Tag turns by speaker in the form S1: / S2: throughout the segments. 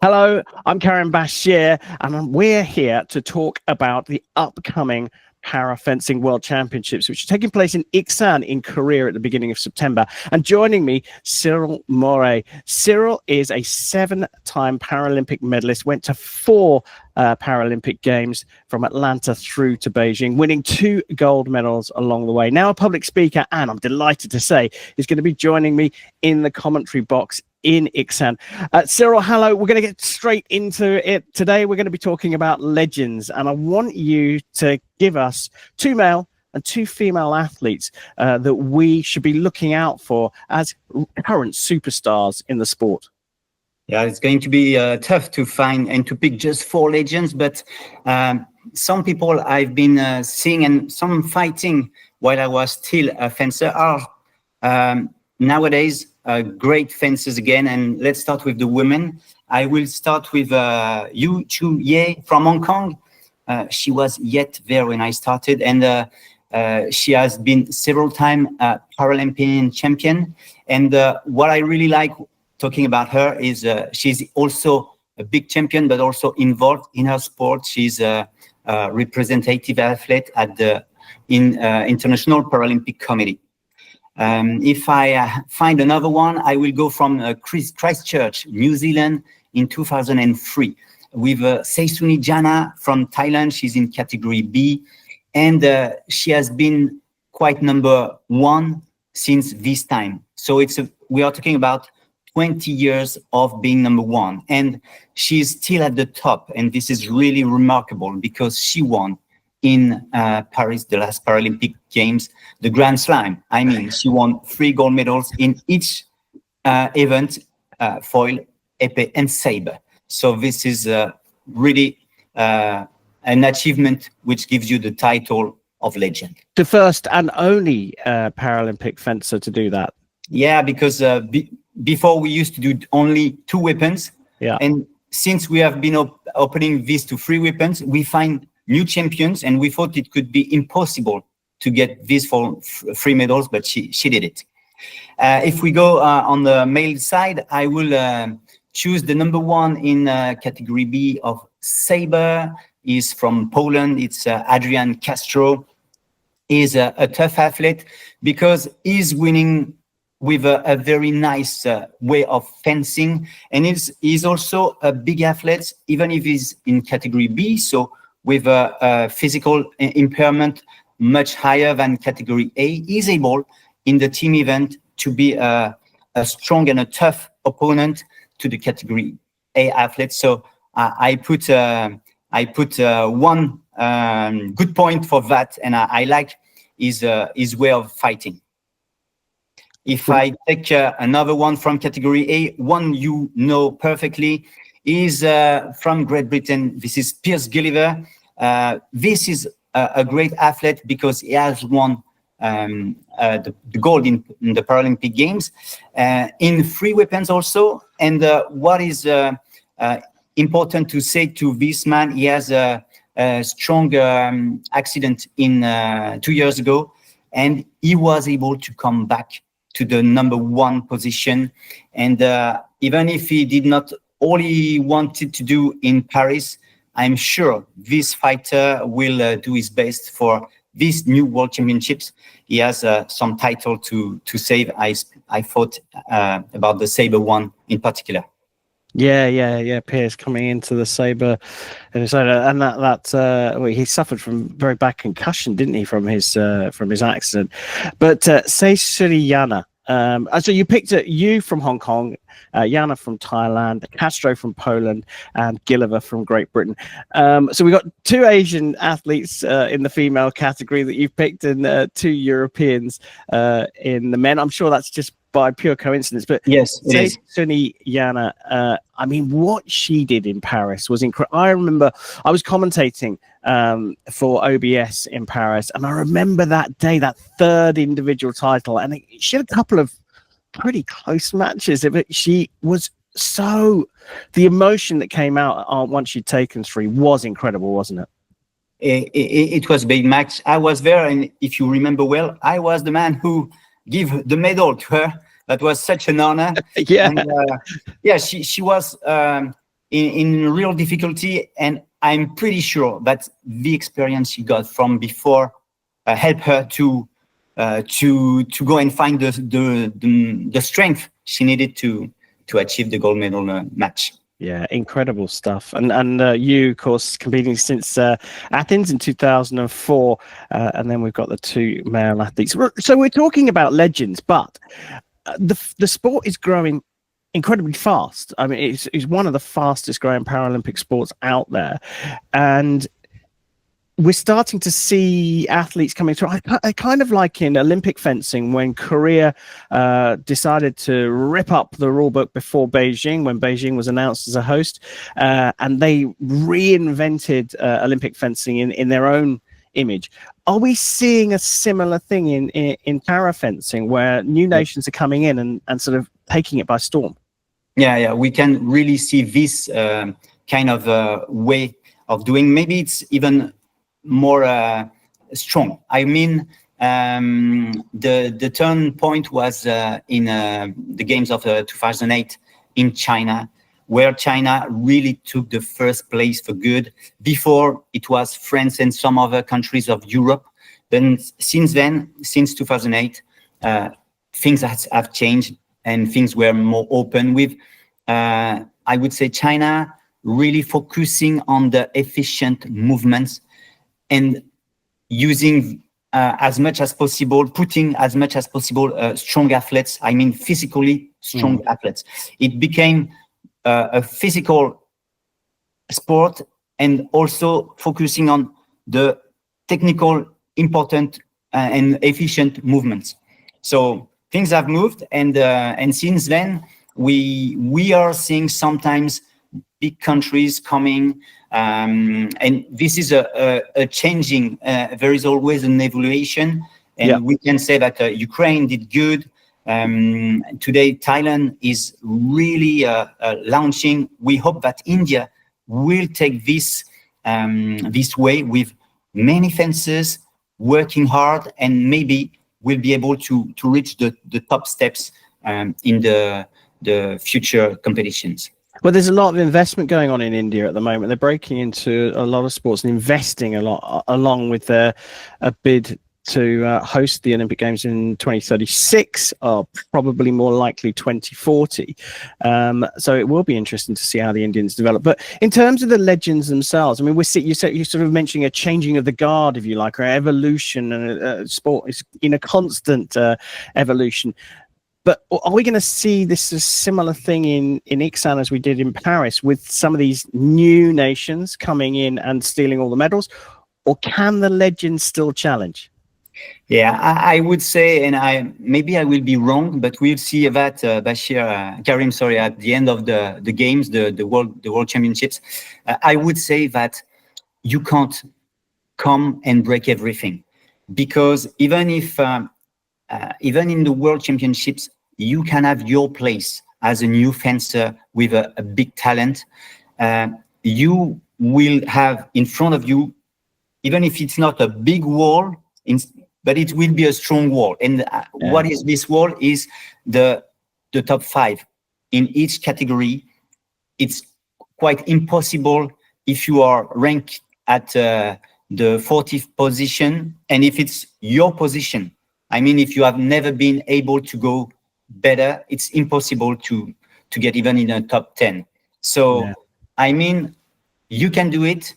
S1: Hello, I'm Karim Bashir, and we're here to talk about the upcoming Para Fencing World Championships, which are taking place in Iksan in Korea at the beginning of September. And joining me, Cyril Moret. Cyril is a 7-time Paralympic medalist, went to 4 Paralympic Games from Atlanta through to Beijing, winning 2 gold medals along the way. Now a public speaker, and I'm delighted to say, is going to be joining me in the commentary box in Iksan. Cyril, hello. We're going to get straight into it. Today, we're going to be talking about legends, and I want you to give us 2 male and 2 female athletes that we should be looking out for as current superstars in the sport.
S2: Yeah, it's going to be tough to find and to pick just 4 legends, but some people I've been seeing and some fighting while I was still a fencer are nowadays great fencers again. And let's start with the women. I will start with Yu Chu Ye from Hong Kong. She was yet there when I started, and she has been several-time Paralympian champion. And what I really like talking about her is she's also a big champion, but also involved in her sport. She's a representative athlete at the International Paralympic Committee. If I find another one, I will go from Christchurch, New Zealand in 2003 with Seisuni Jana from Thailand. She's in category B, and she has been quite number 1 since this time. So we are talking about 20 years of being number 1, and she's still at the top. And this is really remarkable because she won in Paris, the last Paralympic Games, the Grand Slam. I mean, she won 3 gold medals in each event, foil, épée, and sabre. So this is really an achievement which gives you the title of legend.
S1: The first and only Paralympic fencer to do that.
S2: Yeah, because before we used to do only 2 weapons.
S1: Yeah.
S2: And since we have been opening these to 3 weapons, we find new champions, and we thought it could be impossible to get this for 3 medals, but she did it. If we go on the male side, I will choose the number 1 in category B of saber. Is from Poland. It's Adrian Castro. He's a tough athlete because he's winning with a very nice way of fencing, and he's also a big athlete, even if he's in category B. So with a physical impairment much higher than category A, is able in the team event to be a strong and a tough opponent to the category A athletes. So I put 1 good point for that, and I like his way of fighting. If I take another one from category A, one you know perfectly, is from Great Britain. This is Piers Gilliver. This is a great athlete because he has won the gold in the Paralympic Games in 3 weapons also. And what is important to say to this man, he has a strong accident in 2 years ago, and he was able to come back to the number 1 position. And even if he did not all he wanted to do in Paris, I'm sure this fighter will do his best for these new World Championships. He has some title to save. I thought about the saber one in particular.
S1: Yeah. Piers coming into the saber, and that he suffered from very bad concussion, didn't he, from his accident? But Seisuni Jana. So you picked you from Hong Kong, Jana from Thailand, Castro from Poland, and Gilliver from Great Britain. So we got 2 Asian athletes in the female category that you've picked, and 2 Europeans in the men. I'm sure that's just by pure coincidence, but
S2: yes, it is.
S1: Seisuni Jana, I mean, what she did in Paris was incredible. I remember I was commentating for OBS in Paris, and I remember that day, that 3rd individual title, and she had a couple of pretty close matches, but she was the emotion that came out once she'd taken 3 was incredible, wasn't it?
S2: It was a big match. I was there, and if you remember well, I was the man who give the medal to her. That was such an honor.
S1: Yeah.
S2: And, she was in real difficulty, and I'm pretty sure that the experience she got from before helped her to go and find the strength she needed to achieve the gold medal match.
S1: Yeah, incredible stuff. And you, of course, competing since Athens in 2004, and then we've got the two male athletes. So we're talking about legends, but the sport is growing incredibly fast. I mean, it's one of the fastest growing Paralympic sports out there, and we're starting to see athletes coming through. I kind of like in Olympic fencing when Korea decided to rip up the rule book before Beijing, when Beijing was announced as a host, and they reinvented Olympic fencing in their own image. Are we seeing a similar thing in para fencing where new nations are coming in and sort of taking it by storm?
S2: Yeah, we can really see this kind of way of doing. Maybe it's even more strong. I mean, the turn point was in the games of 2008 in China, where China really took the first place for good. Before, it was France and some other countries of Europe. Then, since 2008, things have changed and things were more open with, I would say, China really focusing on the efficient movements and using as much as possible, putting as much as possible strong athletes, I mean physically strong athletes. It became a physical sport and also focusing on the technical, important and efficient movements. So things have moved, and since then, we are seeing sometimes big countries coming, and this is a changing. There is always an evaluation, and we can say that Ukraine did good. Today, Thailand is really launching. We hope that India will take this way with many fences, working hard, and maybe will be able to reach the top steps in the future competitions.
S1: Well, there's a lot of investment going on in India at the moment. They're breaking into a lot of sports and investing a lot, along with a bid to host the Olympic Games in 2036, or probably more likely 2040. So it will be interesting to see how the Indians develop. But in terms of the legends themselves, I mean, you're sort of mentioning a changing of the guard, if you like, or evolution, and sport is in a constant evolution. But are we going to see this a similar thing in Iksan as we did in Paris, with some of these new nations coming in and stealing all the medals? Or can the legends still challenge?
S2: Yeah, I would say, and maybe I will be wrong, but we'll see that Bashir, Karim, at the end of the games, the World Championships. I would say that you can't come and break everything, because even in the World Championships, you can have your place as a new fencer with a big talent. You will have in front of you, even if it's not a big wall, but it will be a strong wall. And what is this wall? Is the top 5 in each category. It's quite impossible if you are ranked at the 40th position, and if it's your position, I mean, if you have never been able to go better, it's impossible to get even in a top 10. So, I mean, you can do it,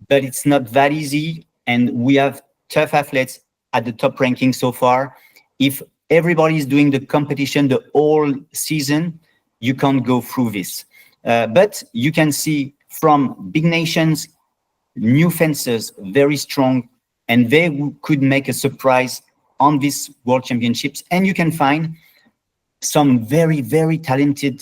S2: but it's not that easy. And we have tough athletes at the top ranking so far. If everybody is doing the competition the whole season, you can't go through this. But you can see from big nations, new fencers, very strong, and they could make a surprise on these World Championships. And you can find some very, very talented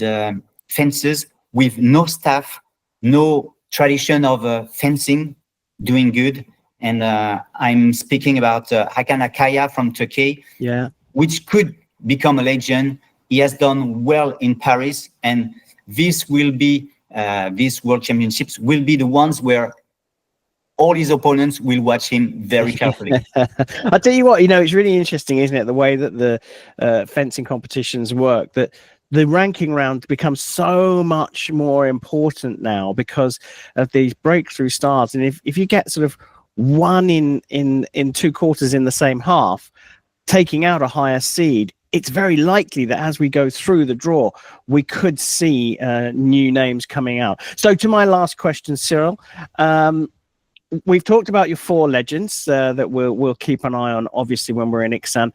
S2: fencers with no staff, no tradition of fencing, doing good. And I'm speaking about Hakan Akaya from Turkey, which could become a legend. He has done well in Paris, and this will be these World Championships will be the ones where all his opponents will watch him very carefully.
S1: I'll tell you what, it's really interesting, isn't it? The way that the fencing competitions work, that the ranking round becomes so much more important now because of these breakthrough stars. And if you get sort of one in two quarters in the same half, taking out a higher seed, it's very likely that as we go through the draw, we could see new names coming out. So to my last question, Cyril, we've talked about your four legends that we'll keep an eye on, obviously, when we're in Iksan.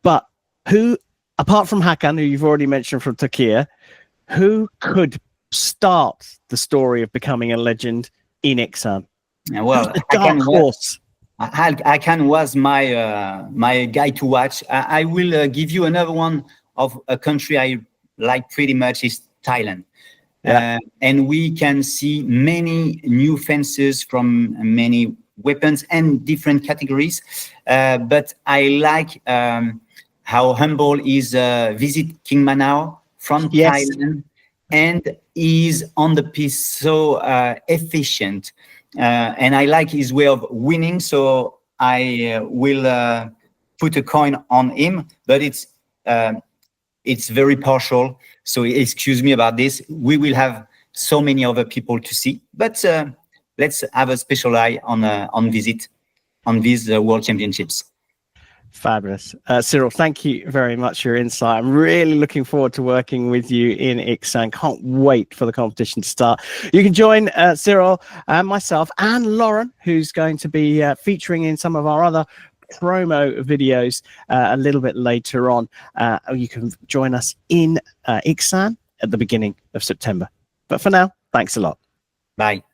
S1: But who, apart from Hakan, who you've already mentioned from Turkey, who could start the story of becoming a legend in Iksan?
S2: Well,
S1: Dark horse.
S2: Hakan was my guy to watch. I will give you another one of a country I like pretty much is Thailand.
S1: Yeah.
S2: And we can see many new fences from many weapons and different categories. But I like how humble is Visit King Manao from Thailand, and is on the piece so efficient. And I like his way of winning, so I will put a coin on him, but it's very partial, so excuse me about this. We will have so many other people to see, but let's have a special eye on Visit on these World Championships.
S1: Fabulous. Cyril, thank you very much for your insight. I'm really looking forward to working with you in Iksan. Can't wait for the competition to start. You can join Cyril and myself and Lauren, who's going to be featuring in some of our other promo videos a little bit later on. You can join us in Iksan at the beginning of September. But for now, thanks a lot.
S2: Bye.